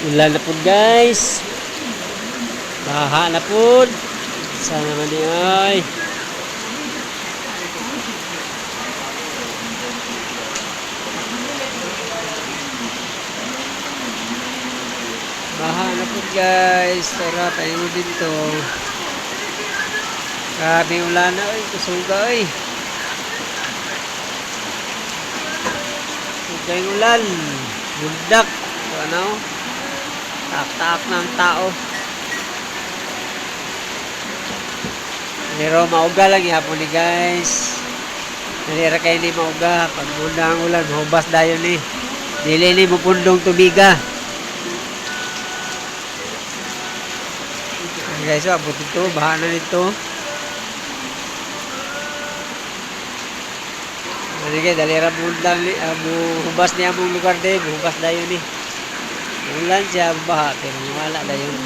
Ulan na po guys. Baha na po. Sana naman di ay. Baha na po guys. Tara, tayo dito. Grabe ulan na. Ay, kusuga ay. Suga yung ulan. Bundak. Ano? Tak-tak ng tao. Pero mauga lang ihapon ni guys. Nalira kayo ni mauga. Pag muna ang ulan, hubas dayon ni. Dili ni mupundong tubiga. Guys, abot ito. Baha na nito. Ano kayo, dalira mundang hubas niya mong lugar din. Hubas dayon ni. Ulan siya baha. Pero wala dayon.